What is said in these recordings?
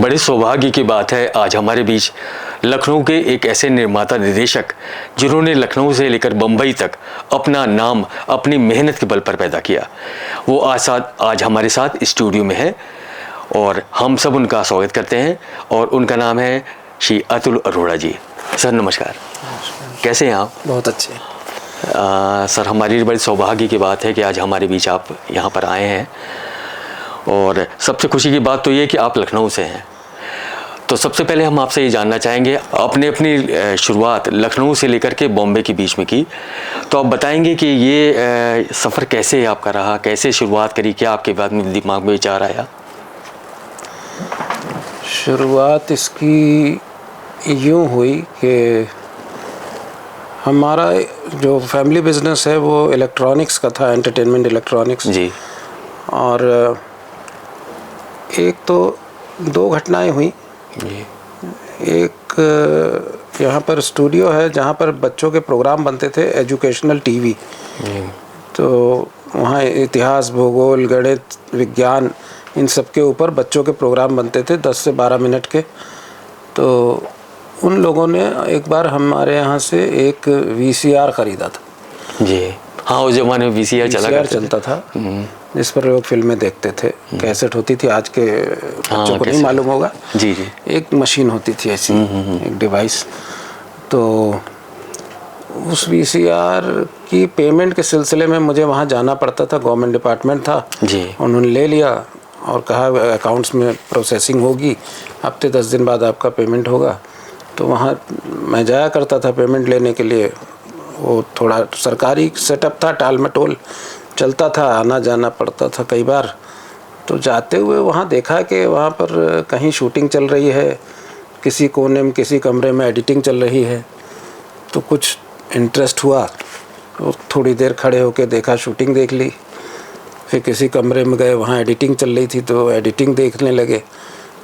बड़े सौभाग्य की बात है आज हमारे बीच लखनऊ के एक ऐसे निर्माता निर्देशक जिन्होंने लखनऊ से लेकर बम्बई तक अपना नाम अपनी मेहनत के बल पर पैदा किया, वो आज हमारे साथ स्टूडियो में है और हम सब उनका स्वागत करते हैं। और उनका नाम है श्री अतुल अरोड़ा जी। सर नमस्कार, कैसे हैं आप? बहुत अच्छे। सर हमारी बड़ी सौभाग्य की बात है कि आज हमारे बीच आप यहाँ पर आए हैं और सबसे खुशी की बात तो ये कि आप लखनऊ से हैं। तो सबसे पहले हम आपसे ये जानना चाहेंगे, आपने अपनी शुरुआत लखनऊ से लेकर के बॉम्बे के बीच में की, तो आप बताएंगे कि ये सफ़र कैसे आपका रहा, कैसे शुरुआत करी, क्या आपके बाद में दिमाग में विचार आया? शुरुआत इसकी यूँ हुई कि हमारा जो फैमिली बिजनेस है वो इलेक्ट्रॉनिक्स का था, एंटरटेनमेंट इलेक्ट्रॉनिक्स जी। और एक तो दो घटनाएं हुई। एक यहाँ पर स्टूडियो है जहाँ पर बच्चों के प्रोग्राम बनते थे, एजुकेशनल टीवी। तो वहाँ इतिहास, भूगोल, गणित, विज्ञान, इन सब के ऊपर बच्चों के प्रोग्राम बनते थे 10 से 12 मिनट के। तो उन लोगों ने एक बार हमारे यहाँ से एक VCR ख़रीदा था जी। हाँ, उस ज़माने में VCR चलता था जिस पर लोग फिल्में देखते थे। कैसेट होती थी, आज के बच्चों को नहीं मालूम होगा जी जी। एक मशीन होती थी ऐसी, एक डिवाइस। तो उस VCR की पेमेंट के सिलसिले में मुझे वहाँ जाना पड़ता था, गवर्नमेंट डिपार्टमेंट था जी। उन्होंने ले लिया और कहा अकाउंट्स में प्रोसेसिंग होगी, हफ्ते 10 दिन बाद आपका पेमेंट होगा। तो वहाँ मैं जाया करता था पेमेंट लेने के लिए। वो थोड़ा सरकारी सेटअप था, टाल मटोल चलता था, आना जाना पड़ता था कई बार। तो जाते हुए वहाँ देखा कि वहाँ पर कहीं शूटिंग चल रही है, किसी कोने में किसी कमरे में एडिटिंग चल रही है। तो कुछ इंटरेस्ट हुआ, तो थोड़ी देर खड़े होकर देखा, शूटिंग देख ली। फिर किसी कमरे में गए, वहाँ एडिटिंग चल रही थी तो एडिटिंग देखने लगे,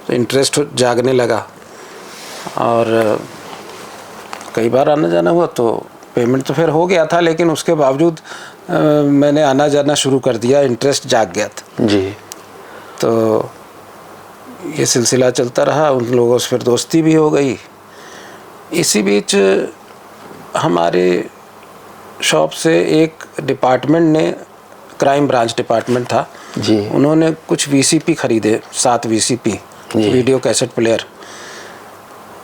तो इंटरेस्ट जागने लगा। और कई बार आना जाना हुआ तो पेमेंट तो फिर हो गया था, लेकिन उसके बावजूद मैंने आना जाना शुरू कर दिया, इंटरेस्ट जाग गया था जी। तो ये सिलसिला चलता रहा, उन लोगों से फिर दोस्ती भी हो गई। इसी बीच हमारे शॉप से एक डिपार्टमेंट ने, क्राइम ब्रांच डिपार्टमेंट था जी, उन्होंने कुछ VCP ख़रीदे, 7 VCP वीडियो कैसेट प्लेयर,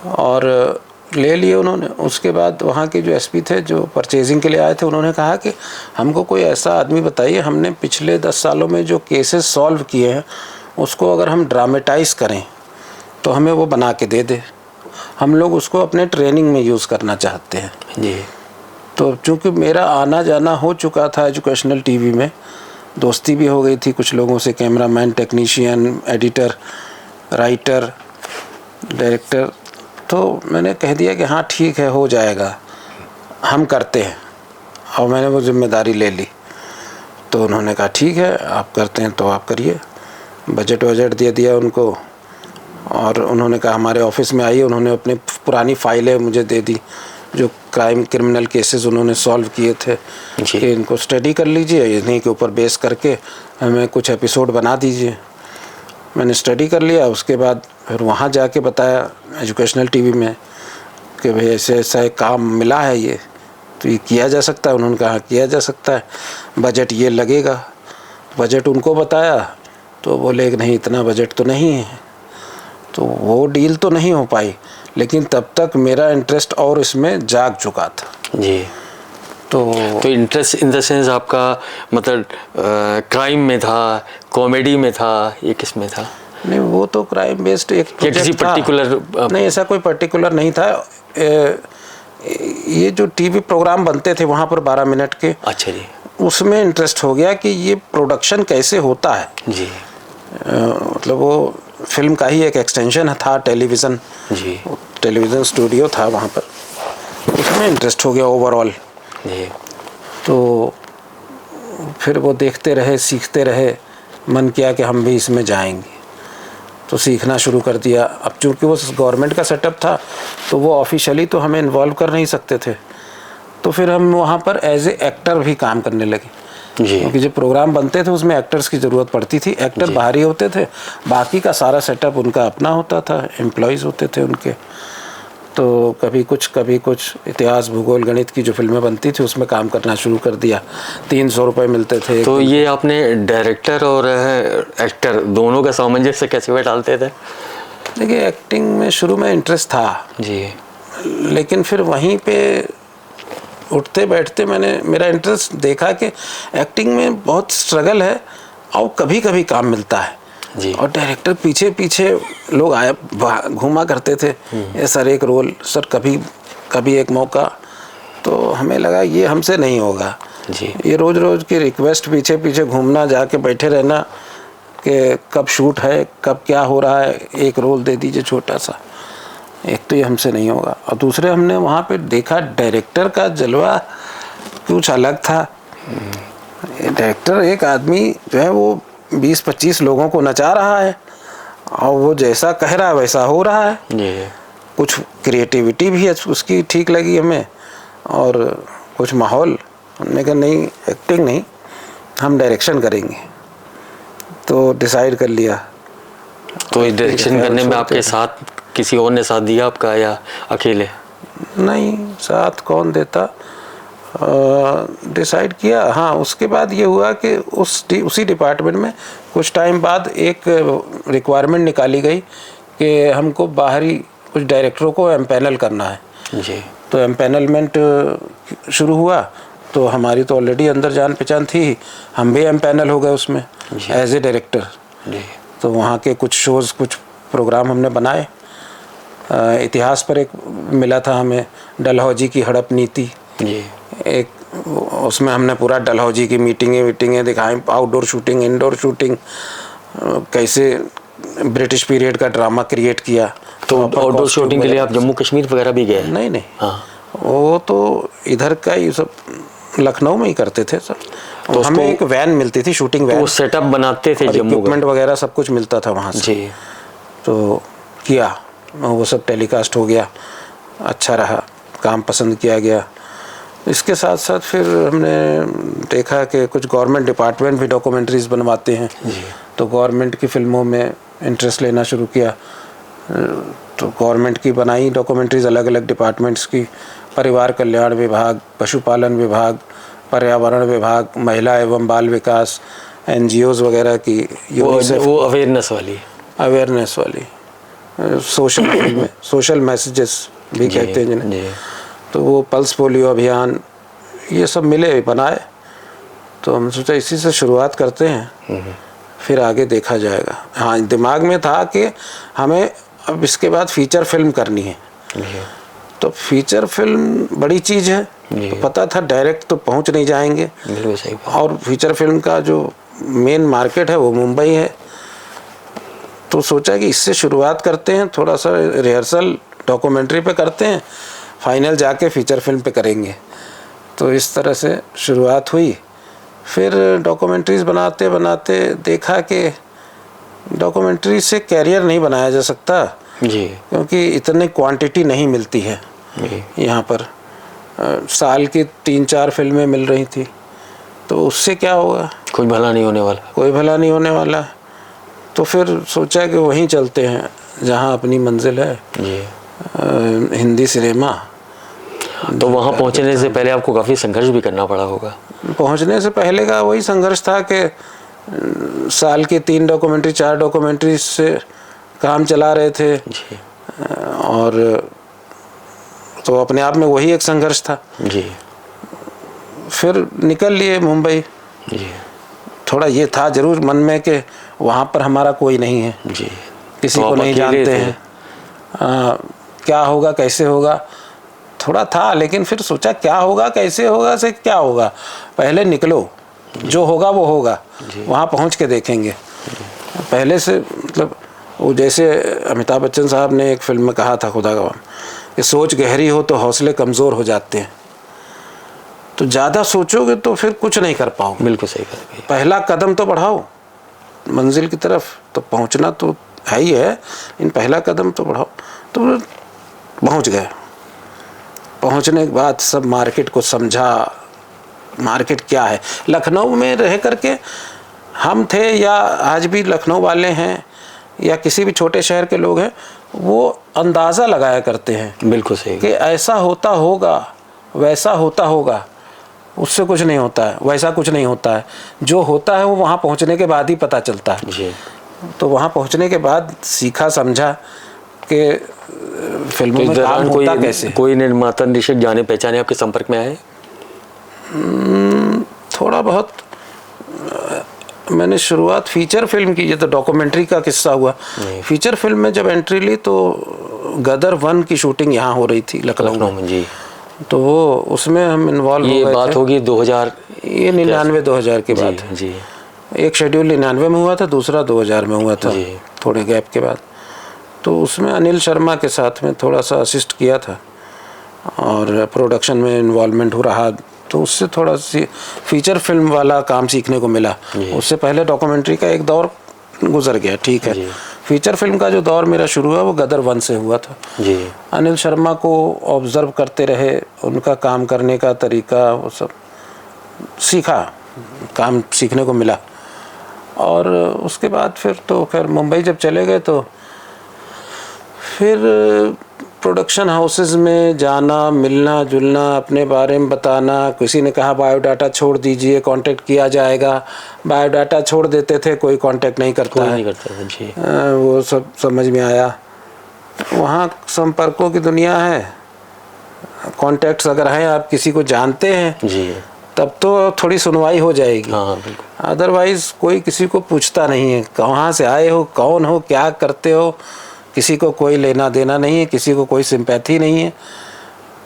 और ले लिए उन्होंने। उसके बाद वहाँ के जो SP थे जो परचेजिंग के लिए आए थे, उन्होंने कहा कि हमको कोई ऐसा आदमी बताइए, हमने पिछले 10 सालों में जो केसेस सॉल्व किए हैं उसको अगर हम ड्रामेटाइज़ करें तो हमें वो बना के दे दे, हम लोग उसको अपने ट्रेनिंग में यूज़ करना चाहते हैं जी। तो चूँकि मेरा आना जाना हो चुका था एजुकेशनल टीवी में, दोस्ती भी हो गई थी कुछ लोगों से, cameraman, technician, editor, writer, director. तो मैंने कह दिया कि हाँ ठीक है, हो जाएगा, हम करते हैं। और मैंने वो जिम्मेदारी ले ली। तो उन्होंने कहा ठीक है, आप करते हैं तो आप करिए। बजट दे दिया उनको, और उन्होंने कहा हमारे ऑफिस में आइए। उन्होंने अपनी पुरानी फाइलें मुझे दे दी, जो क्रिमिनल केसेस उन्होंने सॉल्व किए थे, कि इनको स्टडी कर लीजिए, इन्हीं के ऊपर बेस करके हमें कुछ एपिसोड बना दीजिए। मैंने स्टडी कर लिया। उसके बाद फिर वहाँ जाके बताया एजुकेशनल टीवी में कि भाई ऐसे ऐसा एक काम मिला है, ये तो ये किया जा सकता है। उन्होंने कहा किया जा सकता है, बजट ये लगेगा। बजट उनको बताया तो बोले कि नहीं, इतना बजट तो नहीं है। तो वो डील तो नहीं हो पाई, लेकिन तब तक मेरा इंटरेस्ट और इसमें जाग चुका था जी। तो इंटरेस्ट इन द सेंस आपका मतलब क्राइम में था, कॉमेडी में था, ये किस में था? नहीं, वो तो क्राइम बेस्ड एक प्रोजेक्ट किसी पर्टिकुलर नहीं, ऐसा कोई पर्टिकुलर नहीं था। ये जो टीवी प्रोग्राम बनते थे वहाँ पर 12 मिनट के, अच्छा जी, उसमें इंटरेस्ट हो गया कि ये प्रोडक्शन कैसे होता है जी। मतलब वो फिल्म का ही एक एक्सटेंशन था, टेलीविज़न जी, टेलीविज़न स्टूडियो था वहाँ पर, उसमें इंटरेस्ट हो गया ओवरऑल जी। तो फिर वो देखते रहे, सीखते रहे, मन किया कि हम भी इसमें जाएंगे, तो सीखना शुरू कर दिया। अब चूँकि वो गवर्नमेंट का सेटअप था तो वो ऑफिशियली तो हमें इन्वॉल्व कर नहीं सकते थे, तो फिर हम वहाँ पर एज ए एक्टर भी काम करने लगे। जी। क्योंकि जो प्रोग्राम बनते थे उसमें एक्टर्स की ज़रूरत पड़ती थी, एक्टर बाहरी होते थे, बाकी का सारा सेटअप उनका अपना होता था, एम्प्लॉयज़ होते थे उनके। तो कभी कुछ इतिहास, भूगोल, गणित की जो फिल्में बनती थी उसमें काम करना शुरू कर दिया। 300 रुपये मिलते थे। तो ये आपने डायरेक्टर और एक्टर दोनों का सामंजस्य कैसे बैठालते थे? देखिए, एक्टिंग में शुरू में इंटरेस्ट था जी, लेकिन फिर वहीं पे उठते बैठते मैंने मेरा इंटरेस्ट देखा कि एक्टिंग में बहुत स्ट्रगल है और कभी कभी काम मिलता है जी। और डायरेक्टर पीछे पीछे लोग आए घूमा करते थे, ये सर एक रोल, सर कभी एक मौका। तो हमें लगा ये हमसे नहीं होगा जी। ये रोज़ रोज़ की रिक्वेस्ट पीछे पीछे घूमना, जाके बैठे रहना कि कब शूट है, कब क्या हो रहा है, एक रोल दे दीजिए छोटा सा। एक तो ये हमसे नहीं होगा और दूसरे हमने वहाँ पे देखा डायरेक्टर का जलवा कुछ अलग था। डायरेक्टर एक आदमी जो है वो 20-25 लोगों को नचा रहा है और वो जैसा कह रहा है वैसा हो रहा है। जी। कुछ क्रिएटिविटी भी है उसकी ठीक लगी हमें और कुछ माहौल। हमने कहा नहीं, एक्टिंग नहीं, हम डायरेक्शन करेंगे। तो डिसाइड कर लिया। तो इस डायरेक्शन करने में आपके साथ किसी और ने साथ दिया आपका या अकेले? नहीं, साथ कौन देता। डिसाइड किया। हाँ, उसके बाद ये हुआ कि उसी डिपार्टमेंट में कुछ टाइम बाद एक रिक्वायरमेंट निकाली गई कि हमको बाहरी कुछ डायरेक्टरों को एम्पैनल करना है। जी। तो एम्पैनलमेंट शुरू हुआ। तो हमारी तो ऑलरेडी अंदर जान पहचान थी, हम भी एम्पैनल हो गए उसमें एज ए डायरेक्टर। तो वहाँ के कुछ शोज़, कुछ प्रोग्राम हमने बनाए। इतिहास पर एक मिला था हमें, डलहौजी की हड़प नीति। जी। एक उसमें हमने पूरा डलहौजी की मीटिंगें दिखाई, आउटडोर शूटिंग, इंडोर शूटिंग, कैसे ब्रिटिश पीरियड का ड्रामा क्रिएट किया। तो आउटडोर शूटिंग के लिए आप जम्मू कश्मीर वगैरह भी गए? नहीं। हाँ। वो तो इधर का ही सब लखनऊ में ही करते थे सब। तो हमें एक वैन मिलती थी, शूटिंग वैन। वो सेटअप बनाते थे जम्मू, इक्विपमेंट वगैरह सब कुछ मिलता था वहाँ से। जी। तो किया, वो सब टेलीकास्ट हो गया, अच्छा रहा, काम पसंद किया गया। इसके साथ साथ फिर हमने देखा कि कुछ गवर्नमेंट डिपार्टमेंट भी डॉक्यूमेंट्रीज़ बनवाते हैं। तो गवर्नमेंट की फ़िल्मों में इंटरेस्ट लेना शुरू किया। तो गवर्नमेंट की बनाई डॉक्यूमेंट्रीज़ अलग अलग डिपार्टमेंट्स की, परिवार कल्याण विभाग, पशुपालन विभाग, पर्यावरण विभाग, महिला एवं बाल विकास, NGOs वगैरह की। वो अवेयरनेस वाली सोशल मैसेजेस भी कहते हैं जिन्हें। तो वो पल्स पोलियो अभियान, ये सब मिले, बनाए। तो हम सोचा इसी से शुरुआत करते हैं, फिर आगे देखा जाएगा। हाँ, दिमाग में था कि हमें अब इसके बाद फीचर फिल्म करनी है। तो फीचर फिल्म बड़ी चीज़ है। तो पता था डायरेक्ट तो पहुंच नहीं जाएंगे, और फीचर फिल्म का जो मेन मार्केट है वो मुंबई है। तो सोचा कि इससे शुरुआत करते हैं, थोड़ा सा रिहर्सल डॉक्यूमेंट्री पे करते हैं, फाइनल जाके फीचर फिल्म पे करेंगे। तो इस तरह से शुरुआत हुई। फिर डॉक्यूमेंट्रीज़ बनाते बनाते देखा कि डॉक्यूमेंट्री से कैरियर नहीं बनाया जा सकता जी, क्योंकि इतनी क्वांटिटी नहीं मिलती है यहाँ पर। साल की 3-4 फिल्में मिल रही थी, तो उससे क्या होगा, कोई भला नहीं होने वाला। तो फिर सोचा कि वहीं चलते हैं जहाँ अपनी मंजिल है, हिंदी सिनेमा। तो वहाँ पहुँचने से पहले आपको काफ़ी संघर्ष भी करना पड़ा होगा? पहुँचने से पहले का वही संघर्ष था कि साल की 3 डॉक्यूमेंट्री 4 डॉक्यूमेंट्री से काम चला रहे थे जी। और तो अपने आप में वही एक संघर्ष था जी। फिर निकल लिए मुंबई जी। थोड़ा ये था जरूर मन में कि वहाँ पर हमारा कोई नहीं है जी, किसी तो को नहीं जानते हैं, क्या होगा कैसे होगा थोड़ा था। लेकिन फिर सोचा क्या होगा कैसे होगा से क्या होगा, पहले निकलो, जो होगा वो होगा, वहाँ पहुँच के देखेंगे। पहले से मतलब वो जैसे अमिताभ बच्चन साहब ने एक फिल्म में कहा था, खुदा गवाह, कि सोच गहरी हो तो हौसले कमज़ोर हो जाते हैं। तो ज़्यादा सोचोगे तो फिर कुछ नहीं कर पाओगे। बिल्कुल सही कहा। पहला कदम तो बढ़ाओ मंजिल की तरफ, तो पहुंचना तो है ही है, इन पहला कदम तो बढ़ाओ। तो पहुंच गए। पहुंचने के बाद सब मार्केट को समझा, मार्केट क्या है। लखनऊ में रह करके हम थे या आज भी लखनऊ वाले हैं या किसी भी छोटे शहर के लोग हैं, वो अंदाज़ा लगाया करते हैं। बिल्कुल सही कि ऐसा होता होगा, वैसा होता होगा। उससे कुछ नहीं होता है, वैसा कुछ नहीं होता है। जो होता है वो वहाँ पहुँचने के बाद ही पता चलता है जी। तो वहाँ पहुँचने के बाद सीखा समझा कि फिल्मों में काम होता कैसे। कोई निर्माता निर्देशक जाने पहचाने आपके संपर्क में आए? थोड़ा बहुत मैंने शुरुआत फीचर फिल्म की, ये तो डॉक्यूमेंट्री का किस्सा हुआ। फीचर फिल्म में जब एंट्री ली तो गदर 1 की शूटिंग यहाँ हो रही थी लखनऊ में जी। तो वो उसमें हम इन्वॉल्व हो गए थे। ये बात होगी 2000, ये 99-2000 की बात है जी। एक शेड्यूल 99 में हुआ था, दूसरा 2000 में हुआ था जी। थोड़े गैप के बाद। तो उसमें अनिल शर्मा के साथ में थोड़ा सा असिस्ट किया था और प्रोडक्शन में इन्वॉल्वमेंट हो रहा, तो उससे थोड़ा सी फीचर फिल्म वाला काम सीखने को मिला। उससे पहले डॉक्यूमेंट्री का एक दौर गुजर गया, ठीक है। फीचर फिल्म का जो दौर मेरा शुरू हुआ वो गदर 1 से हुआ था जी। अनिल शर्मा को ऑब्जर्व करते रहे, उनका काम करने का तरीका वो सब सीखा, काम सीखने को मिला। और उसके बाद फिर तो खैर मुंबई जब चले गए तो फिर प्रोडक्शन हाउसेस में जाना, मिलना जुलना, अपने बारे में बताना। किसी ने कहा बायोडाटा छोड़ दीजिए, कांटेक्ट किया जाएगा। बायोडाटा छोड़ देते थे, कोई कांटेक्ट नहीं करता है। जी। वो सब समझ में आया। वहाँ संपर्कों की दुनिया है। कांटेक्ट्स अगर हैं, आप किसी को जानते हैं जी, तब तो थोड़ी सुनवाई हो जाएगी। हाँ, अदरवाइज़ कोई किसी को पूछता नहीं है कहाँ से आए हो, कौन हो, क्या करते हो। किसी को कोई लेना देना नहीं है, किसी को कोई सिंपैथी नहीं है।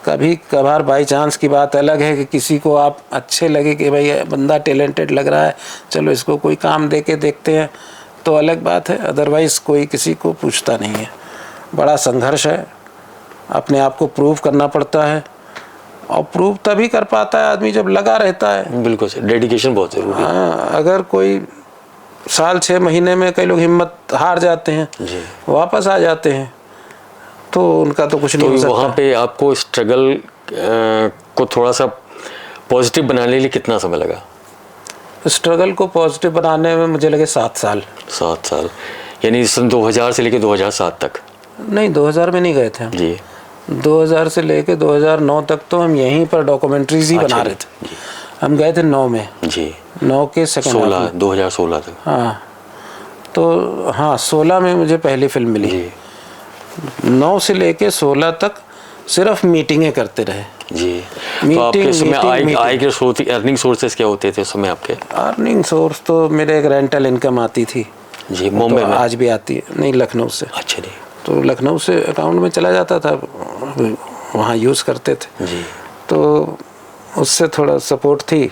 कभी कभार बाई चांस की बात अलग है कि किसी को आप अच्छे लगे कि भाई बंदा टैलेंटेड लग रहा है, चलो इसको कोई काम दे के देखते हैं, तो अलग बात है। अदरवाइज़ कोई किसी को पूछता नहीं है। बड़ा संघर्ष है, अपने आप को प्रूव करना पड़ता है और प्रूव तभी कर पाता है आदमी जब लगा रहता है। बिल्कुल सर, डेडिकेशन बहुत ज़रूरी है। हाँ, अगर कोई साल 6 महीने में कई लोग हिम्मत हार जाते हैं जी, वापस आ जाते हैं, तो उनका तो कुछ नहीं हो सकता। वहाँ पे आपको स्ट्रगल को थोड़ा सा पॉजिटिव बनाने के लिए कितना समय लगा? स्ट्रगल को पॉजिटिव बनाने में मुझे लगे 7 साल। 7 साल यानी सन 2000 से लेकर 2007 तक? नहीं, 2000 में नहीं गए थे हम जी। 2000 से लेकर 2009 तक तो हम यहीं पर डॉक्यूमेंट्रीज ही बना रहे थे। हम गए थे 9 में जी, 9 के सेकंड 2016 तक। हाँ, तो हाँ 16 में मुझे पहली फिल्म मिली। 9 से लेके 16 तक सिर्फ मीटिंगें करते रहे जी। तो आपके उसमें आय के स्रोत, अर्निंग सोर्सेस क्या होते थे उस समय आपके? अर्निंग सोर्स तो मेरे एक रेंटल इनकम आती थी जी, मुंबई में। आज भी आती है। नहीं, लखनऊ से। अच्छा जी। तो लखनऊ से अकाउंट में चला जाता था, वहाँ यूज़ करते थे जी। तो उससे थोड़ा सपोर्ट थी।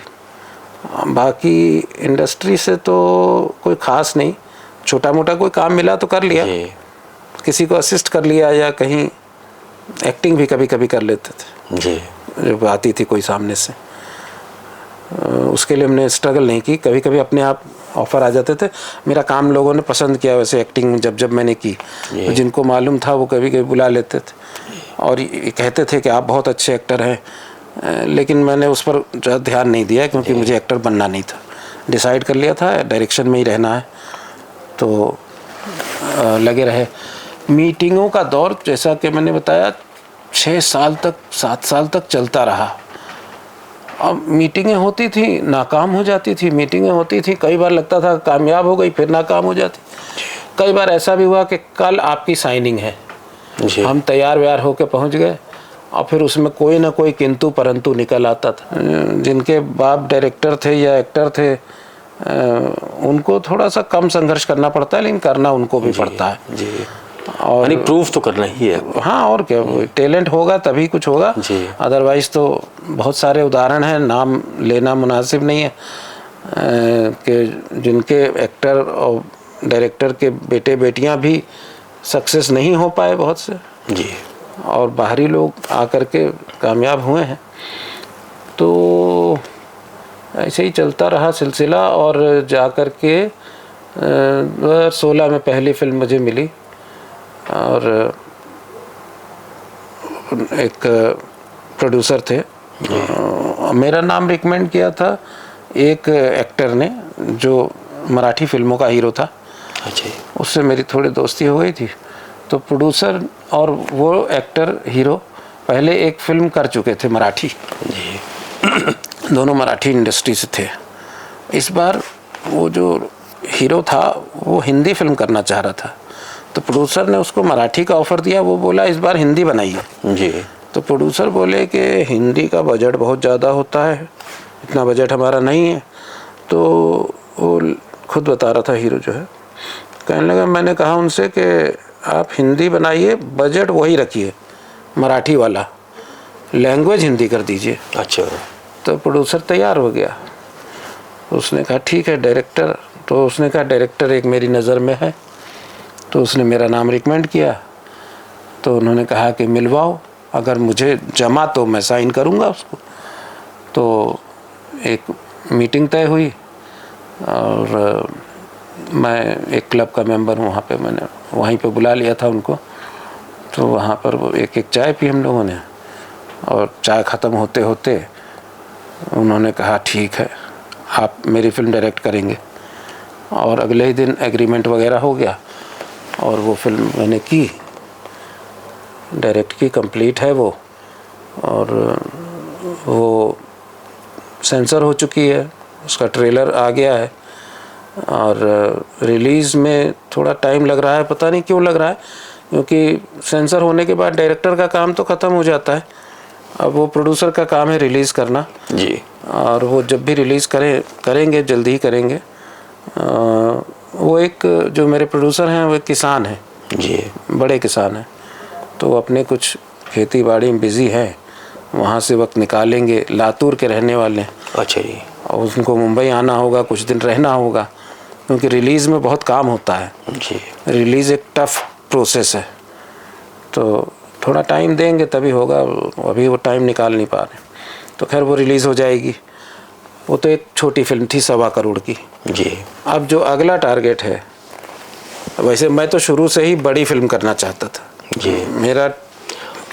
बाकी इंडस्ट्री से तो कोई ख़ास नहीं, छोटा मोटा कोई काम मिला तो कर लिया, किसी को असिस्ट कर लिया, या कहीं एक्टिंग भी कभी कभी कर लेते थे जी, जब आती थी कोई सामने से। उसके लिए हमने स्ट्रगल नहीं की। कभी कभी अपने आप ऑफ़र आ जाते थे। मेरा काम लोगों ने पसंद किया वैसे एक्टिंग जब मैंने की, तो जिनको मालूम था वो कभी कभी बुला लेते थे और ये कहते थे कि आप बहुत अच्छे एक्टर हैं। लेकिन मैंने उस पर ज़्यादा ध्यान नहीं दिया क्योंकि मुझे एक्टर बनना नहीं था। डिसाइड कर लिया था डायरेक्शन में ही रहना है, तो लगे रहे। मीटिंगों का दौर जैसा कि मैंने बताया 6 साल तक, 7 साल तक चलता रहा। अब मीटिंगें होती थी, नाकाम हो जाती थी। मीटिंगें होती थी, कई बार लगता था कामयाब हो गई, फिर नाकाम हो जाती। कई बार ऐसा भी हुआ कि कल आपकी साइनिंग है, हम तैयार व्यार होकर पहुंच गए और फिर उसमें कोई ना कोई किंतु परंतु निकल आता था। जिनके बाप डायरेक्टर थे या एक्टर थे, उनको थोड़ा सा कम संघर्ष करना पड़ता है, लेकिन करना उनको भी पड़ता है जी। और प्रूफ तो करना ही है। हाँ, और क्या, टैलेंट होगा तभी कुछ होगा, अदरवाइज तो बहुत सारे उदाहरण हैं, नाम लेना मुनासिब नहीं है, कि जिनके एक्टर और डायरेक्टर के बेटे बेटियां भी सक्सेस नहीं हो पाए बहुत से जी, और बाहरी लोग आकर के कामयाब हुए हैं। तो ऐसे ही चलता रहा सिलसिला और जाकर के 2016 में पहली फिल्म मुझे मिली और एक प्रोड्यूसर थे मेरा नाम रिकमेंड किया था एक एक्टर ने जो मराठी फिल्मों का हीरो था। अच्छा। उससे मेरी थोड़ी दोस्ती हो गई थी। तो प्रोड्यूसर और वो एक्टर हीरो पहले एक फिल्म कर चुके थे मराठी जी। दोनों मराठी इंडस्ट्री से थे। इस बार वो जो हीरो था वो हिंदी फिल्म करना चाह रहा था, तो प्रोड्यूसर ने उसको मराठी का ऑफ़र दिया। वो बोला इस बार हिंदी बनाइए जी। तो प्रोड्यूसर बोले कि हिंदी का बजट बहुत ज़्यादा होता है, इतना बजट हमारा नहीं है। तो वो खुद बता रहा था हीरो जो है, कहने लगा, मैंने कहा उनसे कि आप हिंदी बनाइए, बजट वही रखिए मराठी वाला, लैंग्वेज हिंदी कर दीजिए। अच्छा। तो प्रोड्यूसर तैयार हो गया। उसने कहा ठीक है डायरेक्टर, तो उसने कहा डायरेक्टर एक मेरी नज़र में है। तो उसने मेरा नाम रिकमेंड किया। तो उन्होंने कहा कि मिलवाओ, अगर मुझे जमा तो मैं साइन करूँगा उसको। तो एक मीटिंग तय हुई और मैं एक क्लब का मेंबर हूँ, वहाँ पे मैंने वहीं पे बुला लिया था उनको। तो वहाँ पर वो एक चाय पी हम लोगों ने, और चाय ख़त्म होते होते उन्होंने कहा ठीक है आप मेरी फ़िल्म डायरेक्ट करेंगे। और अगले ही दिन एग्रीमेंट वगैरह हो गया और वो फिल्म मैंने की, डायरेक्ट की, कंप्लीट है वो। और वो सेंसर हो चुकी है, उसका ट्रेलर आ गया है। और रिलीज़ में थोड़ा टाइम लग रहा है, पता नहीं क्यों लग रहा है, क्योंकि सेंसर होने के बाद डायरेक्टर का काम तो ख़त्म हो जाता है, अब वो प्रोड्यूसर का काम है रिलीज़ करना जी। और वो जब भी रिलीज़ करेंगे जल्दी ही करेंगे। वो एक जो मेरे प्रोड्यूसर हैं वो एक किसान हैं जी, बड़े किसान हैं, तो वो अपने कुछ खेती बाड़ी में बिज़ी हैं, वहाँ से वक्त निकालेंगे। लातूर के रहने वाले हैं। अच्छा जी। और उनको मुंबई आना होगा, कुछ दिन रहना होगा, क्योंकि रिलीज़ में बहुत काम होता है जी। रिलीज़ एक टफ प्रोसेस है, तो थोड़ा टाइम देंगे तभी होगा, अभी वो टाइम निकाल नहीं पा रहे। तो खैर वो रिलीज़ हो जाएगी। वो तो एक छोटी फिल्म थी 1.25 करोड़ की जी। अब जो अगला टारगेट है, वैसे मैं तो शुरू से ही बड़ी फिल्म करना चाहता था जी। मेरा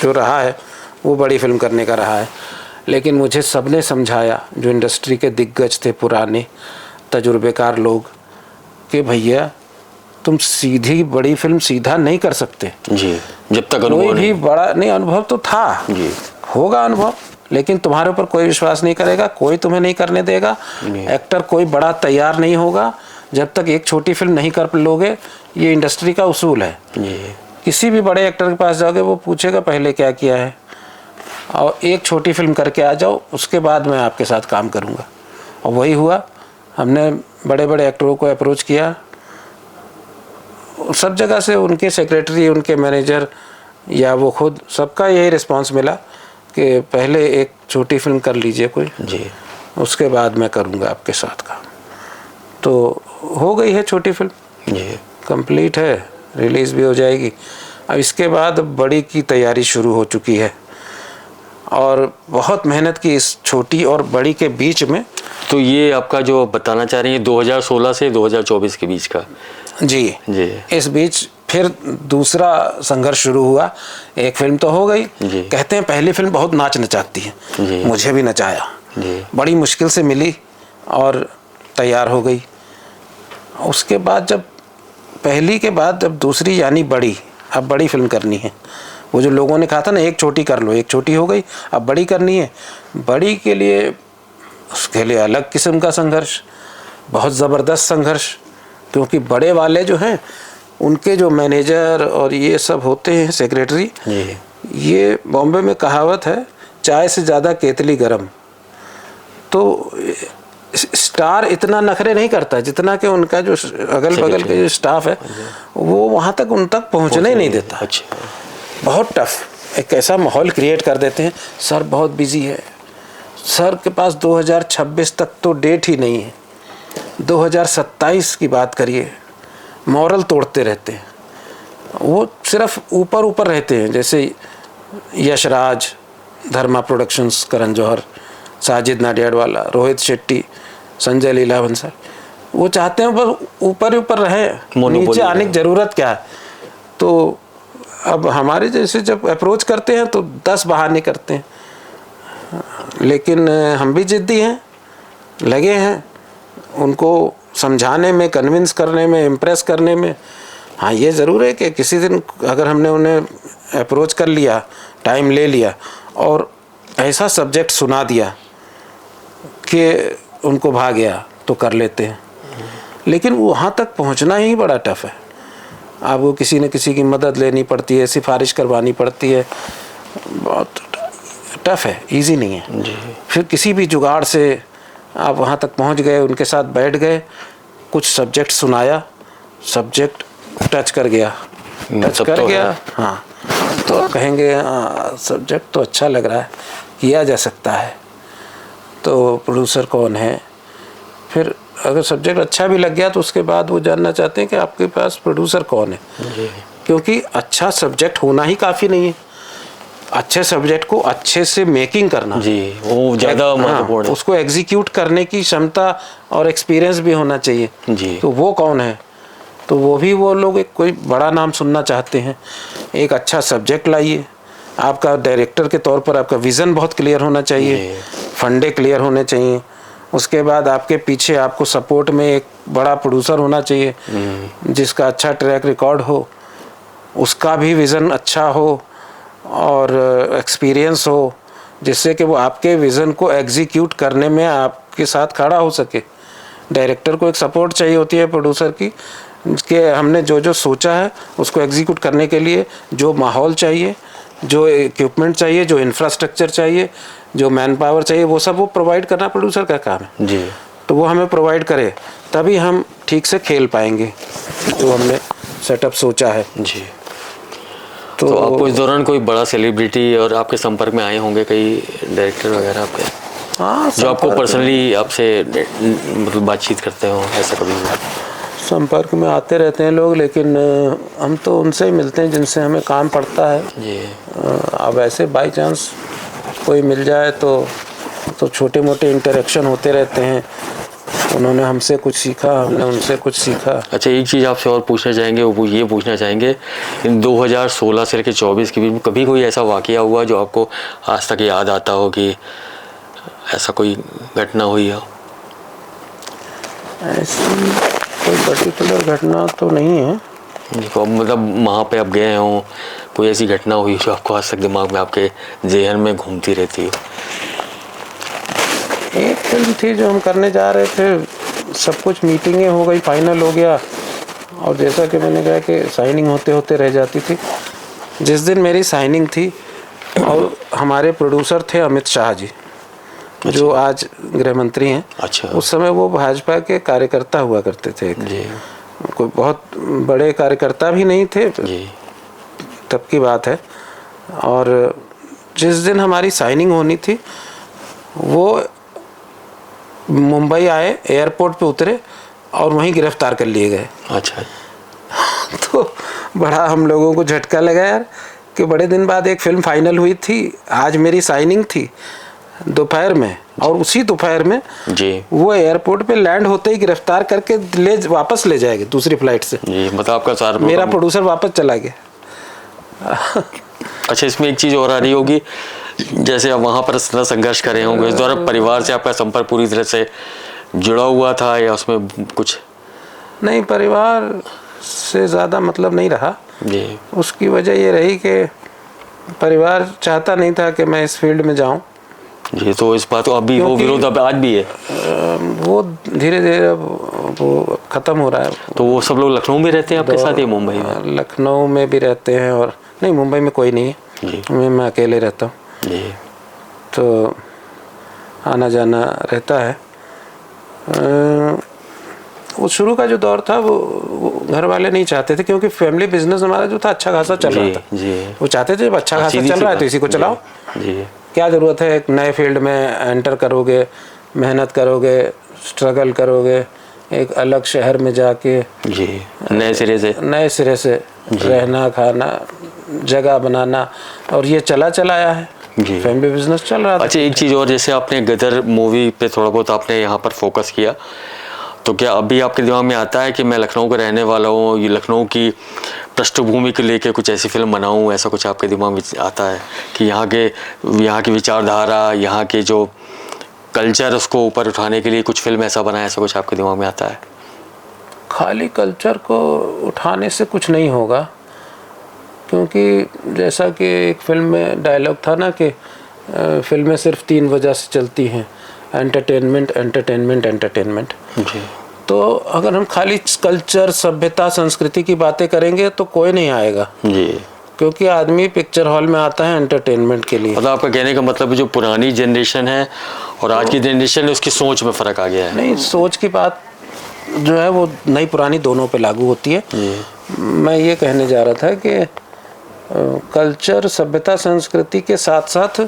जो रहा है वो बड़ी फिल्म करने का रहा है, लेकिन मुझे सबने समझाया, जो इंडस्ट्री के दिग्गज थे, पुराने तजुर्बेकार लोग, कि भैया तुम सीधी बड़ी फिल्म सीधा नहीं कर सकते जी, जब तक कोई अनुभव भी नहीं। बड़ा नहीं, अनुभव तो था जी। होगा अनुभव, लेकिन तुम्हारे ऊपर कोई विश्वास नहीं करेगा, कोई तुम्हें नहीं करने देगा। एक्टर कोई बड़ा तैयार नहीं होगा जब तक एक छोटी फिल्म नहीं कर लोगे। ये इंडस्ट्री का उसूल है। जी। किसी भी बड़े एक्टर के पास जाओगे वो पूछेगा पहले क्या किया है, और एक छोटी फिल्म करके आ जाओ, उसके बाद मैं आपके साथ काम करूँगा। और वही हुआ। हमने बड़े बड़े एक्टरों को अप्रोच किया, सब जगह से उनके सेक्रेटरी, उनके मैनेजर या वो खुद, सबका यही रिस्पांस मिला कि पहले एक छोटी फिल्म कर लीजिए कोई जी। उसके बाद मैं करूँगा आपके साथ काम। तो हो गई है छोटी फिल्म, जी। कंप्लीट है, रिलीज़ भी हो जाएगी। अब इसके बाद बड़ी की तैयारी शुरू हो चुकी है और बहुत मेहनत की इस छोटी और बड़ी के बीच में। तो ये आपका जो बताना चाह रही है 2016 से 2024 के बीच का। जी जी। इस बीच फिर दूसरा संघर्ष शुरू हुआ। एक फिल्म तो हो गई, कहते हैं पहली फिल्म बहुत नाच नचाती है, मुझे भी नचाया, बड़ी मुश्किल से मिली और तैयार हो गई। उसके बाद जब पहली के बाद जब दूसरी यानी बड़ी, अब बड़ी फिल्म करनी है। वो जो लोगों ने कहा था ना एक छोटी कर लो, एक छोटी हो गई, अब बड़ी करनी है। बड़ी के लिए, उसके लिए अलग किस्म का संघर्ष, बहुत ज़बरदस्त संघर्ष, क्योंकि बड़े वाले जो हैं उनके जो मैनेजर और ये सब होते हैं सेक्रेटरी, ये बॉम्बे में कहावत है, चाय से ज़्यादा केतली गरम। तो स्टार इतना नखरे नहीं करता जितना कि उनका जो अगल बगल के जो स्टाफ है वो वहाँ तक उन तक पहुँचने ही नहीं देता। अच्छा। बहुत टफ एक ऐसा माहौल क्रिएट कर देते हैं। सर बहुत बिजी है, सर के पास 2026 तक तो डेट ही नहीं है, 2027 की बात करिए, मॉरल तोड़ते रहते हैं। वो सिर्फ ऊपर ऊपर रहते हैं, जैसे यशराज, धर्मा प्रोडक्शंस, करण जौहर, साजिद नाडियाडवाला, रोहित शेट्टी, संजय लीला बंसल, वो चाहते हैं बस ऊपर ही ऊपर रहे, नीचे आने की ज़रूरत क्या है। तो अब हमारे जैसे जब अप्रोच करते हैं तो 10 बहाने करते हैं, लेकिन हम भी जिद्दी हैं, लगे हैं उनको समझाने में, कन्विंस करने में, इम्प्रेस करने में। हाँ, ये ज़रूर है कि किसी दिन अगर हमने उन्हें अप्रोच कर लिया, टाइम ले लिया और ऐसा सब्जेक्ट सुना दिया कि उनको भा गया, तो कर लेते हैं। लेकिन वहाँ तक पहुँचना ही बड़ा टफ़ है। आपको किसी न किसी की मदद लेनी पड़ती है, सिफारिश करवानी पड़ती है, बहुत टफ़ है, इजी नहीं है जी। फिर किसी भी जुगाड़ से आप वहाँ तक पहुँच गए, उनके साथ बैठ गए, कुछ सब्जेक्ट सुनाया, सब्जेक्ट टच कर गया, हाँ, तो कहेंगे हाँ सब्जेक्ट तो अच्छा लग रहा है, किया जा सकता है, तो प्रोड्यूसर कौन है। फिर अगर सब्जेक्ट अच्छा भी लग गया तो उसके बाद वो जानना चाहते हैं कि आपके पास प्रोड्यूसर कौन है, क्योंकि अच्छा सब्जेक्ट होना ही काफ़ी नहीं है, अच्छे सब्जेक्ट को अच्छे से मेकिंग करना जी, वो ज़्यादा महत्वपूर्ण है। उसको एग्जीक्यूट करने की क्षमता और एक्सपीरियंस भी होना चाहिए जी। तो वो कौन है, तो वो भी वो लोग एक कोई बड़ा नाम सुनना चाहते हैं। एक अच्छा सब्जेक्ट लाइए, आपका डायरेक्टर के तौर पर आपका विज़न बहुत क्लियर होना चाहिए, फंडे क्लियर होने चाहिए, उसके बाद आपके पीछे आपको सपोर्ट में एक बड़ा प्रोड्यूसर होना चाहिए जिसका अच्छा ट्रैक रिकॉर्ड हो, उसका भी विज़न अच्छा हो और एक्सपीरियंस हो, जिससे कि वो आपके विज़न को एग्जीक्यूट करने में आपके साथ खड़ा हो सके। डायरेक्टर को एक सपोर्ट चाहिए होती है प्रोड्यूसर की, कि हमने जो जो सोचा है उसको एग्जीक्यूट करने के लिए जो माहौल चाहिए, जो इक्विपमेंट चाहिए, जो इंफ्रास्ट्रक्चर चाहिए, जो मैन पावर चाहिए, वो सब वो प्रोवाइड करना प्रोड्यूसर का काम है जी। तो वो हमें प्रोवाइड करे, तभी हम ठीक से खेल पाएंगे जो हमने सेटअप सोचा है जी। तो आपको इस दौरान कोई बड़ा सेलिब्रिटी और आपके संपर्क में आए होंगे कई डायरेक्टर वगैरह आपके? हाँ, जो आपको पर्सनली आपसे मतलब बातचीत करते हो, ऐसा कभी हुआ? संपर्क में आते रहते हैं लोग, लेकिन हम तो उनसे ही मिलते हैं जिनसे हमें काम पड़ता है जी। अब ऐसे बाई चांस कोई मिल जाए तो छोटे मोटे इंटरेक्शन होते रहते हैं, उन्होंने हमसे कुछ सीखा, हमने उनसे कुछ सीखा। अच्छा, एक चीज़ आपसे और पूछना चाहेंगे, वो ये पूछना चाहेंगे इन 2016 से लेकर 24 के बीच में कभी कोई ऐसा वाक़या हुआ जो आपको आज तक याद आता हो कि ऐसा कोई घटना हुई हो? ऐसी कोई पर्टिकुलर घटना तो नहीं है, मतलब वहाँ पे आप गए हों, कोई ऐसी घटना हुई जो आपको आज तक दिमाग में आपके ज़हन में घूमती रहती है? एक फिल्म थी जो हम करने जा रहे थे, सब कुछ मीटिंगें हो गई, फाइनल हो गया, और जैसा कि मैंने कहा कि साइनिंग होते होते रह जाती थी। जिस दिन मेरी साइनिंग थी, और हमारे प्रोड्यूसर थे अमित शाह जी, जो आज गृह मंत्री हैं। अच्छा। उस समय वो भाजपा के कार्यकर्ता हुआ करते थे जी। कोई बहुत बड़े कार्यकर्ता भी नहीं थे जी, तब की बात है। और जिस दिन हमारी साइनिंग होनी थी, वो मुंबई आए, एयरपोर्ट पे उतरे और वहीं गिरफ्तार कर लिए गए। अच्छा। तो बड़ा हम लोगों को झटका लगा यार, कि बड़े दिन बाद एक फिल्म फाइनल हुई थी, आज मेरी साइनिंग थी दोपहर में, और उसी दोपहर में जी वो एयरपोर्ट पे लैंड होते ही गिरफ्तार करके वापस ले जाएंगे दूसरी फ्लाइट से जी। मतलब आपका सारा मेरा प्रोड्यूसर वापस चला गया। अच्छा, इसमें एक चीज़ और आ रही होगी, जैसे आप वहाँ पर संघर्ष कर रहे होंगे, इस दौरान परिवार से आपका संपर्क पूरी तरह से जुड़ा हुआ था या उसमें कुछ? नहीं, परिवार से ज़्यादा मतलब नहीं रहा जी। उसकी वजह ये रही कि परिवार चाहता नहीं था कि मैं इस फील्ड में जाऊं जी। तो इस बात को अभी वो विरोध अब आज भी है? वो धीरे धीरे वो ख़त्म हो रहा है। तो वो सब लोग लखनऊ में रहते हैं आपके साथ या मुंबई में? लखनऊ में भी रहते हैं, और नहीं, मुंबई में कोई नहीं है जी। मैं अकेले रहता हूँ जी। तो आना जाना रहता है। वो शुरू का जो दौर था वो घर वाले नहीं चाहते थे, क्योंकि फैमिली बिजनेस हमारा जो था अच्छा खासा चल रहा था जी। वो चाहते थे अच्छा खासा चल रहा है तो इसी को चलाओ जी। क्या ज़रूरत है एक नए फील्ड में एंटर करोगे, मेहनत करोगे, स्ट्रगल करोगे, एक अलग शहर में जाके जी नए सिरे से रहना, खाना, जगह बनाना, और ये चला आया है जी। फैमिली बिजनेस चल रहा था। अच्छा, एक चीज़ और, जैसे आपने गदर मूवी पे थोड़ा बहुत आपने यहाँ पर फोकस किया, तो क्या अभी आपके दिमाग में आता है कि मैं लखनऊ का रहने वाला हूँ, ये लखनऊ की पृष्ठभूमि को लेके कुछ ऐसी फिल्म बनाऊं, ऐसा कुछ आपके दिमाग में आता है कि यहाँ की विचारधारा, यहाँ के जो कल्चर, उसको ऊपर उठाने के लिए कुछ फिल्म ऐसा बनाए, ऐसा कुछ आपके दिमाग में आता है? खाली कल्चर को उठाने से कुछ नहीं होगा, क्योंकि जैसा कि एक फिल्म में डायलॉग था ना कि फिल्में सिर्फ 3 वजह से चलती हैं, एंटरटेनमेंट, एंटरटेनमेंट, एंटरटेनमेंट। जी। तो अगर हम खाली कल्चर, सभ्यता, संस्कृति की बातें करेंगे तो कोई नहीं आएगा जी, क्योंकि आदमी पिक्चर हॉल में आता है एंटरटेनमेंट के लिए। मतलब आपका कहने का मतलब है जो पुरानी जनरेशन है और आज की जनरेशन है, उसकी सोच में फ़र्क आ गया है? नहीं, सोच की बात जो है वो नई पुरानी दोनों पे लागू होती है। मैं ये कहने जा रहा था कि कल्चर, सभ्यता, संस्कृति के साथ साथ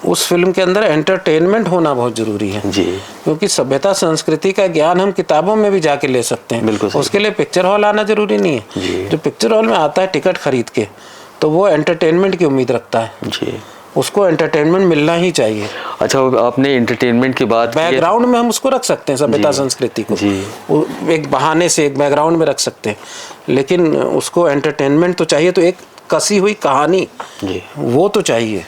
उस फिल्म के अंदर एंटरटेनमेंट होना बहुत ज़रूरी है जी, क्योंकि सभ्यता, संस्कृति का ज्ञान हम किताबों में भी जाके ले सकते हैं। बिल्कुल सही। उसके लिए पिक्चर हॉल आना ज़रूरी नहीं है। जो पिक्चर हॉल में आता है टिकट खरीद के, तो वो एंटरटेनमेंट की उम्मीद रखता है जी, उसको एंटरटेनमेंट मिलना ही चाहिए। अच्छा, आपने एंटरटेनमेंट की बात, बैकग्राउंड में हम उसको रख सकते हैं, सभ्यता संस्कृति को एक बहाने से एक बैकग्राउंड में रख सकते हैं, लेकिन उसको एंटरटेनमेंट तो चाहिए। तो एक कसी हुई कहानी वो तो चाहिए।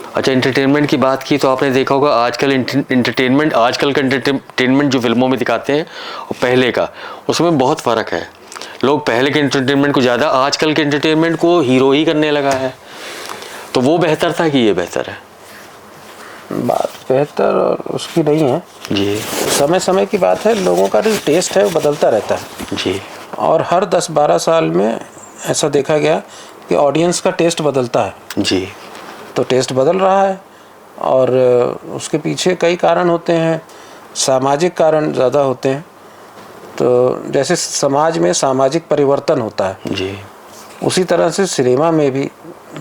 अच्छा, एंटरटेनमेंट की बात की तो आपने देखा होगा आजकल आजकल का एंटरटेनमेंट जो फिल्मों में दिखाते हैं और पहले का, उसमें बहुत फ़र्क है। लोग पहले के एंटरटेनमेंट को ज़्यादा, आजकल के एंटरटेनमेंट को हीरो ही करने लगा है। तो वो बेहतर था कि ये बेहतर है? बात बेहतर और उसकी नहीं है जी, समय समय की बात है। लोगों का जो टेस्ट है वो बदलता रहता है जी, और हर 10-12 साल में ऐसा देखा गया कि ऑडियंस का टेस्ट बदलता है। जी, तो टेस्ट बदल रहा है और उसके पीछे कई कारण होते हैं, सामाजिक कारण ज़्यादा होते हैं। तो जैसे समाज में सामाजिक परिवर्तन होता है जी, उसी तरह से सिनेमा में भी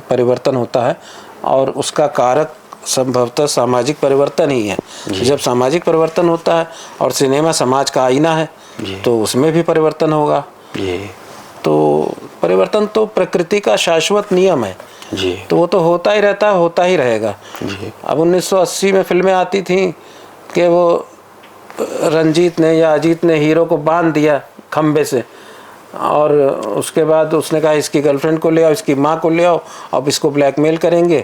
परिवर्तन होता है और उसका कारक संभवतः सामाजिक परिवर्तन ही है। जब सामाजिक परिवर्तन होता है और सिनेमा समाज का आईना है तो उसमें भी परिवर्तन होगा। तो परिवर्तन तो प्रकृति का शाश्वत नियम है जी, तो वो तो होता ही रहता है, होता ही रहेगा जी। अब 1980 में फिल्में आती थी कि वो रंजीत ने या अजीत ने हीरो को बांध दिया खंबे से और उसके बाद उसने कहा इसकी गर्लफ्रेंड को ले आओ, इसकी माँ को ले आओ, अब इसको ब्लैकमेल करेंगे।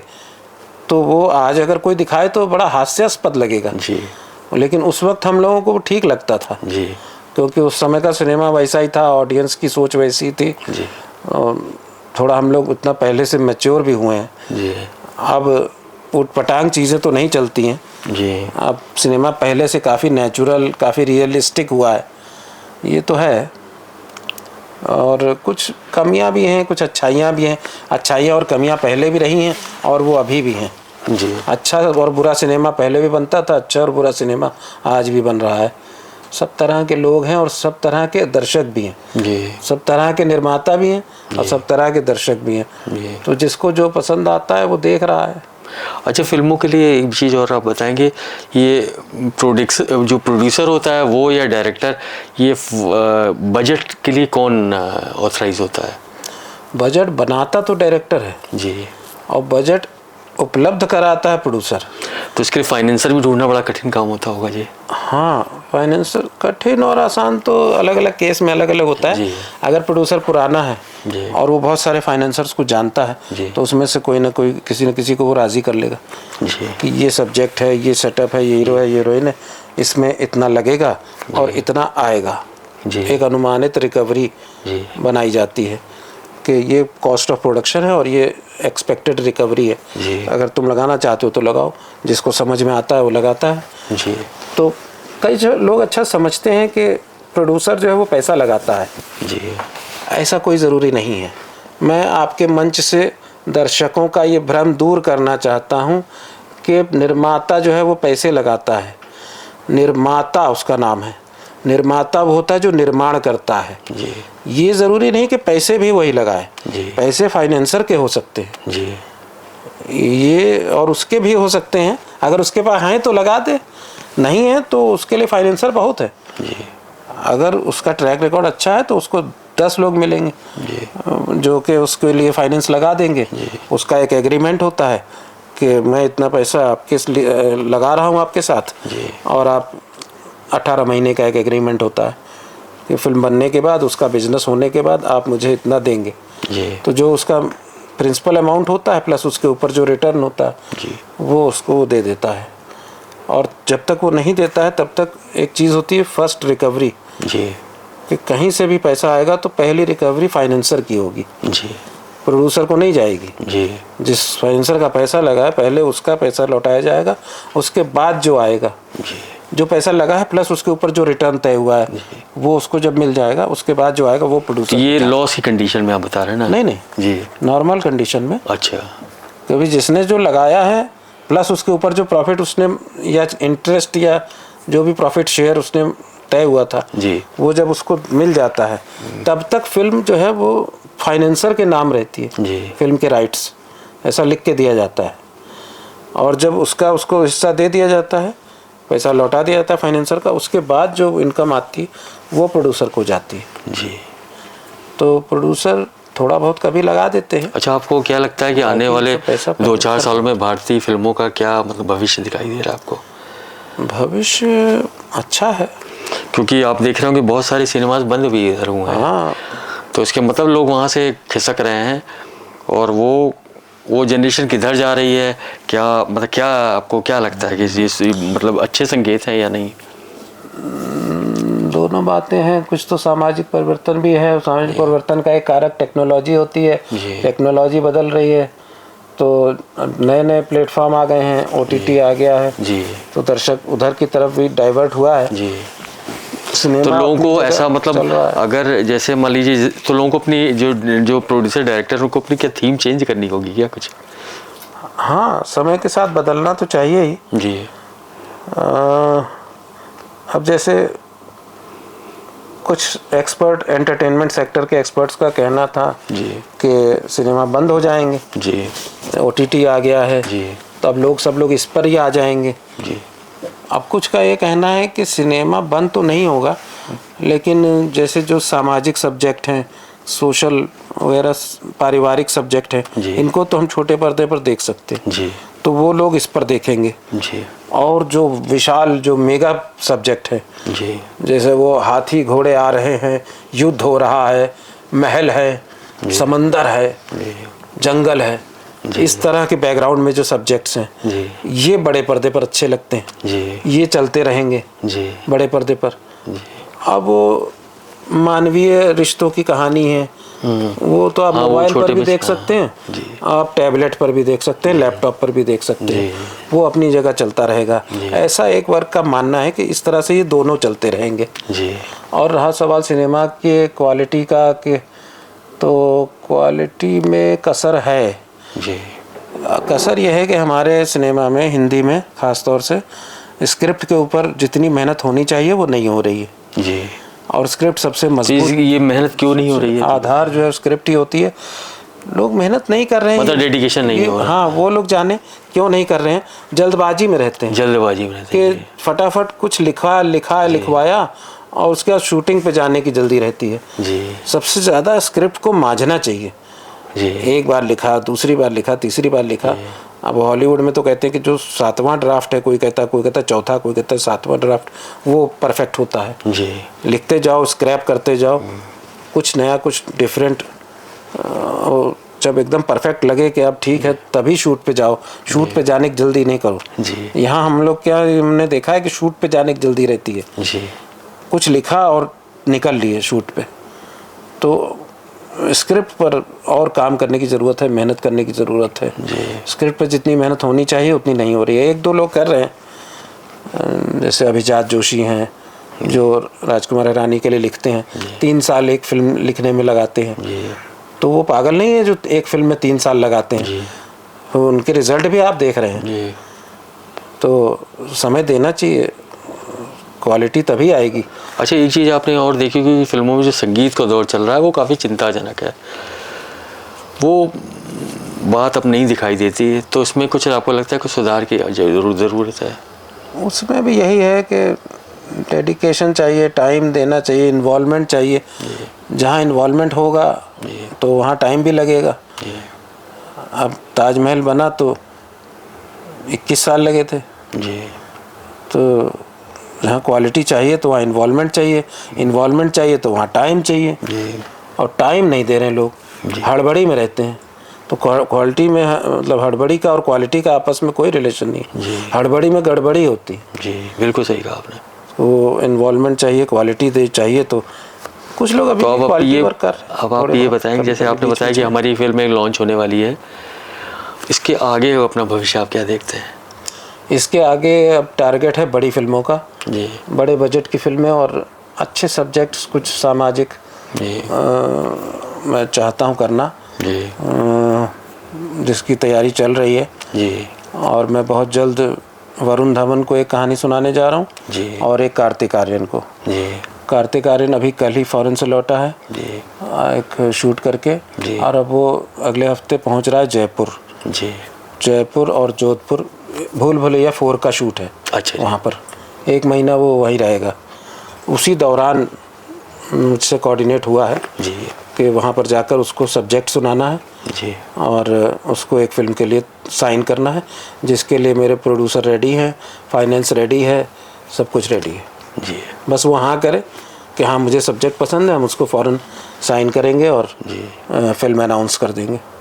तो वो आज अगर कोई दिखाए तो बड़ा हास्यास्पद लगेगा जी, लेकिन उस वक्त हम लोगों को ठीक लगता था जी, क्योंकि उस समय का सिनेमा वैसा ही था, ऑडियंस की सोच वैसी थी जी, और थोड़ा हम लोग उतना पहले से मैच्योर भी हुए हैं जी, अब उटपटांग चीज़ें तो नहीं चलती हैं जी। अब सिनेमा पहले से काफ़ी नेचुरल, काफ़ी रियलिस्टिक हुआ है, ये तो है। और कुछ कमियां भी हैं, कुछ अच्छाइयां भी हैं। अच्छाइयां और कमियां पहले भी रही हैं और वो अभी भी हैं जी। अच्छा और बुरा सिनेमा पहले भी बनता था, अच्छा और बुरा सिनेमा आज भी बन रहा है। सब तरह के लोग हैं और सब तरह के दर्शक भी हैं जी, सब तरह के निर्माता भी हैं और सब तरह के दर्शक भी हैं। तो जिसको जो पसंद आता है वो देख रहा है। अच्छा, फिल्मों के लिए एक चीज़ और आप बताएंगे, ये जो प्रोड्यूसर होता है वो या डायरेक्टर, ये बजट के लिए कौन ऑथराइज होता है? बजट बनाता तो डायरेक्टर है जी, और बजट उपलब्ध कराता है प्रोड्यूसर। तो इसके लिए फाइनेंसर भी ढूंढना बड़ा कठिन काम होता होगा जी? हाँ, फाइनेंसर कठिन और आसान तो अलग अलग केस में अलग अलग होता है। अगर प्रोड्यूसर पुराना है और वो बहुत सारे फाइनेंसर्स को जानता है तो उसमें से कोई ना कोई किसी न किसी को वो राज़ी कर लेगा कि ये सब्जेक्ट है, ये सेटअप है, ये हीरो है, ये हीरोइन है, इसमें इतना लगेगा और इतना आएगा। एक अनुमानित रिकवरी बनाई जाती है कि ये कॉस्ट ऑफ प्रोडक्शन है और ये एक्सपेक्टेड रिकवरी है। अगर तुम लगाना चाहते हो तो लगाओ, जिसको समझ में आता है वो लगाता है जी। तो कई लोग अच्छा समझते हैं कि प्रोड्यूसर जो है वो पैसा लगाता है जी, ऐसा कोई ज़रूरी नहीं है। मैं आपके मंच से दर्शकों का ये भ्रम दूर करना चाहता हूँ कि निर्माता जो है वो पैसे लगाता है। निर्माता उसका नाम है, निर्माता वो होता है जो निर्माण करता है जी। ये ज़रूरी नहीं कि पैसे भी वही लगाए, पैसे फाइनेंसर के हो सकते हैं जी, ये और उसके भी हो सकते हैं। अगर उसके पास हैं तो लगा दे, नहीं है तो उसके लिए फाइनेंसर बहुत है जी। अगर उसका ट्रैक रिकॉर्ड अच्छा है तो उसको 10 लोग मिलेंगे जो कि उसके लिए फाइनेंस लगा देंगे। उसका एक एग्रीमेंट होता है कि मैं इतना पैसा आपके लगा रहा हूँ आपके साथ और आप 18 महीने का एक एग्रीमेंट होता है। कि फिल्म बनने के बाद, उसका बिजनेस होने के बाद आप मुझे इतना देंगे जी। तो जो उसका प्रिंसिपल अमाउंट होता है प्लस उसके ऊपर जो रिटर्न होता है जी। वो उसको दे देता है। और जब तक वो नहीं देता है तब तक एक चीज़ होती है फर्स्ट रिकवरी जी। कि कहीं से भी पैसा आएगा तो पहली रिकवरी फाइनेंसर की होगी जी। प्रोड्यूसर को नहीं जाएगी। जी। जिस फाइनेंसर का पैसा लगा है पहले उसका पैसा लौटाया जाएगा, उसके बाद जो आएगा जी। जो पैसा लगा है प्लस उसके ऊपर जो रिटर्न तय हुआ है वो उसको जब मिल जाएगा उसके बाद जो आएगा वो प्रोड्यूसर। ये लॉस की कंडीशन में आप बता रहे हैं ना? नहीं नहीं जी, नॉर्मल कंडीशन में। अच्छा। कभी जिसने जो लगाया है प्लस उसके ऊपर जो प्रॉफिट उसने या इंटरेस्ट या जो भी प्रॉफिट शेयर उसने तय हुआ था जी, वो जब उसको मिल जाता है तब तक फिल्म जो है वो फाइनेंसर के नाम रहती है जी। फिल्म के राइट्स ऐसा लिख के दिया जाता है। और जब उसको हिस्सा दे दिया जाता है, पैसा लौटा दिया जाता है फाइनेंसर का, उसके बाद जो इनकम आती है वो प्रोड्यूसर को जाती है। जी। तो प्रोड्यूसर थोड़ा बहुत कभी लगा देते हैं। अच्छा, आपको क्या लगता है कि आने वाले 2-4 सालों में भारतीय फिल्मों का क्या मतलब भविष्य दिखाई दे रहा है आपको? भविष्य अच्छा है क्योंकि आप देख रहे हो कि बहुत सारे सिनेमाज बंद भी इधर हुए हैं। हाँ, तो इसके मतलब लोग वहाँ से खिसक रहे हैं और वो जनरेशन किधर जा रही है, क्या मतलब क्या आपको क्या लगता है कि ये मतलब अच्छे संकेत हैं या नहीं? दोनों बातें हैं। कुछ तो सामाजिक परिवर्तन भी है, सामाजिक परिवर्तन का एक कारक टेक्नोलॉजी होती है। टेक्नोलॉजी बदल रही है तो नए नए प्लेटफॉर्म आ गए हैं, OTT आ गया है जी। तो दर्शक उधर की तरफ भी डाइवर्ट हुआ है जी। सिनेमा। तो लोगों को ऐसा चल मतलब रहा है। अगर जैसे मान लीजिए तो लोगों को अपनी जो प्रोड्यूसर डायरेक्टर उनको अपनी क्या थीम चेंज करनी होगी क्या कुछ? हाँ, समय के साथ बदलना तो चाहिए ही जी। अब जैसे कुछ एक्सपर्ट एंटरटेनमेंट सेक्टर के एक्सपर्ट्स का कहना था जी कि सिनेमा बंद हो जाएंगे, जी OTT आ गया है जी तो अब सब लोग इस पर ही आ जाएंगे। जी। अब कुछ का ये कहना है कि सिनेमा बंद तो नहीं होगा लेकिन जैसे जो सामाजिक सब्जेक्ट हैं, सोशल वगैरह पारिवारिक सब्जेक्ट हैं, इनको तो हम छोटे पर्दे पर देख सकते हैं जी। तो वो लोग इस पर देखेंगे जी। और जो विशाल जो मेगा सब्जेक्ट है जी। जैसे वो हाथी घोड़े आ रहे हैं, युद्ध हो रहा है, महल है, समंदर है, जंगल है, इस तरह के बैकग्राउंड में जो सब्जेक्ट्स हैं ये बड़े पर्दे पर अच्छे लगते हैं जी। ये चलते रहेंगे जी। बड़े पर्दे पर। अब वो मानवीय रिश्तों की कहानी है वो तो आप मोबाइल पर भी देख सकते हैं, आप टैबलेट पर भी देख सकते हैं, लैपटॉप पर भी देख सकते हैं, वो अपनी जगह चलता रहेगा। ऐसा एक वर्ग का मानना है कि इस तरह से ये दोनों चलते रहेंगे। और रहा सवाल सिनेमा के क्वालिटी का कि तो क्वालिटी में कसर है। कसर यह है कि हमारे सिनेमा में हिंदी में ख़ास तौर से स्क्रिप्ट के ऊपर जितनी मेहनत होनी चाहिए वो नहीं हो रही है जी। और स्क्रिप्ट सबसे मजबूत। ये मेहनत क्यों नहीं हो रही है? आधार जो है स्क्रिप्ट ही होती है। लोग मेहनत नहीं कर रहे हैं, मतलब डेडिकेशन नहीं हो रहा। हाँ, वो लोग जाने क्यों नहीं कर रहे हैं, जल्दबाजी में रहते हैं। जल्दबाजी में रहते हैं कि फटाफट कुछ लिखवाया और उसके बाद शूटिंग पे जाने की जल्दी रहती है जी। सबसे ज़्यादा स्क्रिप्ट को मांझना चाहिए जी। एक बार लिखा, दूसरी बार लिखा, तीसरी बार लिखा। अब हॉलीवुड में तो कहते हैं कि जो 7वां ड्राफ्ट है, कोई कहता है चौथा, कोई कहता है 7वां ड्राफ्ट, वो परफेक्ट होता है जी। लिखते जाओ, स्क्रैप करते जाओ, कुछ नया, कुछ डिफरेंट, और जब एकदम परफेक्ट लगे कि अब ठीक है तभी शूट पे जाओ। शूट पे जाने की जल्दी नहीं करो जी। यहाँ हम लोग क्या हमने देखा है कि शूट पे जाने की जल्दी रहती है जी। कुछ लिखा और निकल लिए शूट पे। तो स्क्रिप्ट पर और काम करने की ज़रूरत है, मेहनत करने की ज़रूरत है। स्क्रिप्ट पर जितनी मेहनत होनी चाहिए उतनी नहीं हो रही है। 1-2 लोग कर रहे हैं, जैसे अभिजात जोशी हैं जो राजकुमार हिरानी के लिए लिखते हैं, 3 साल एक फिल्म लिखने में लगाते हैं। तो वो पागल नहीं है जो एक फिल्म में 3 साल लगाते हैं, तो उनके रिजल्ट भी आप देख रहे हैं। तो समय देना चाहिए, क्वालिटी तभी आएगी। अच्छा, एक चीज़ आपने और देखी कि फिल्मों में जो संगीत का दौर चल रहा है वो काफ़ी चिंताजनक है, वो बात अब नहीं दिखाई देती, तो इसमें कुछ आपको लगता है कुछ सुधार की ज़रूरत है? उसमें भी यही है कि डेडिकेशन चाहिए, टाइम देना चाहिए, इन्वॉल्वमेंट चाहिए। जहाँ इन्वॉल्वमेंट होगा तो वहाँ टाइम भी लगेगा। अब ताजमहल बना तो 21 साल लगे थे, जी। तो जहाँ क्वालिटी चाहिए तो वहाँ इन्वॉल्वमेंट चाहिए, इन्वॉल्वमेंट चाहिए तो वहाँ टाइम चाहिए, और टाइम नहीं दे रहे हैं लोग, हड़बड़ी में रहते हैं। तो क्वालिटी में मतलब हड़बड़ी का और क्वालिटी का आपस में कोई रिलेशन नहीं, हड़बड़ी में गड़बड़ी होती। जी बिल्कुल सही कहा आपने। तो इन्वॉल्वमेंट चाहिए, क्वालिटी दे चाहिए, तो कुछ लोग अभी तो क्वालिटी वर्क कर। अब आप ये बताएंगे, जैसे आपने बताया कि हमारी फिल्म एक लॉन्च होने वाली है, इसके आगे अपना भविष्य आप क्या देखते हैं? इसके आगे अब टारगेट है बड़ी फिल्मों का, जी, बड़े बजट की फिल्में और अच्छे सब्जेक्ट्स, कुछ सामाजिक जी, मैं चाहता हूँ करना, जी, जिसकी तैयारी चल रही है। जी, और मैं बहुत जल्द वरुण धवन को एक कहानी सुनाने जा रहा हूँ, जी, और एक कार्तिक आर्यन को। जी, कार्तिक आर्यन अभी कल ही फॉरेन से लौटा है, जी, एक शूट करके, जी, और अब वो अगले हफ्ते पहुँच रहा है जयपुर। जी, जयपुर और जोधपुर भूल भुलैया 4 का शूट है। अच्छा, वहाँ पर 1 महीना वो वहीं रहेगा। उसी दौरान मुझसे कोऑर्डिनेट हुआ है जी, कि वहाँ पर जाकर उसको सब्जेक्ट सुनाना है, जी, और उसको एक फ़िल्म के लिए साइन करना है, जिसके लिए मेरे प्रोड्यूसर रेडी हैं, फाइनेंस रेडी है, सब कुछ रेडी है। जी, बस वो हाँ करे कि हाँ मुझे सब्जेक्ट पसंद है, हम उसको फ़ौरन साइन करेंगे और फिल्म अनाउंस कर देंगे।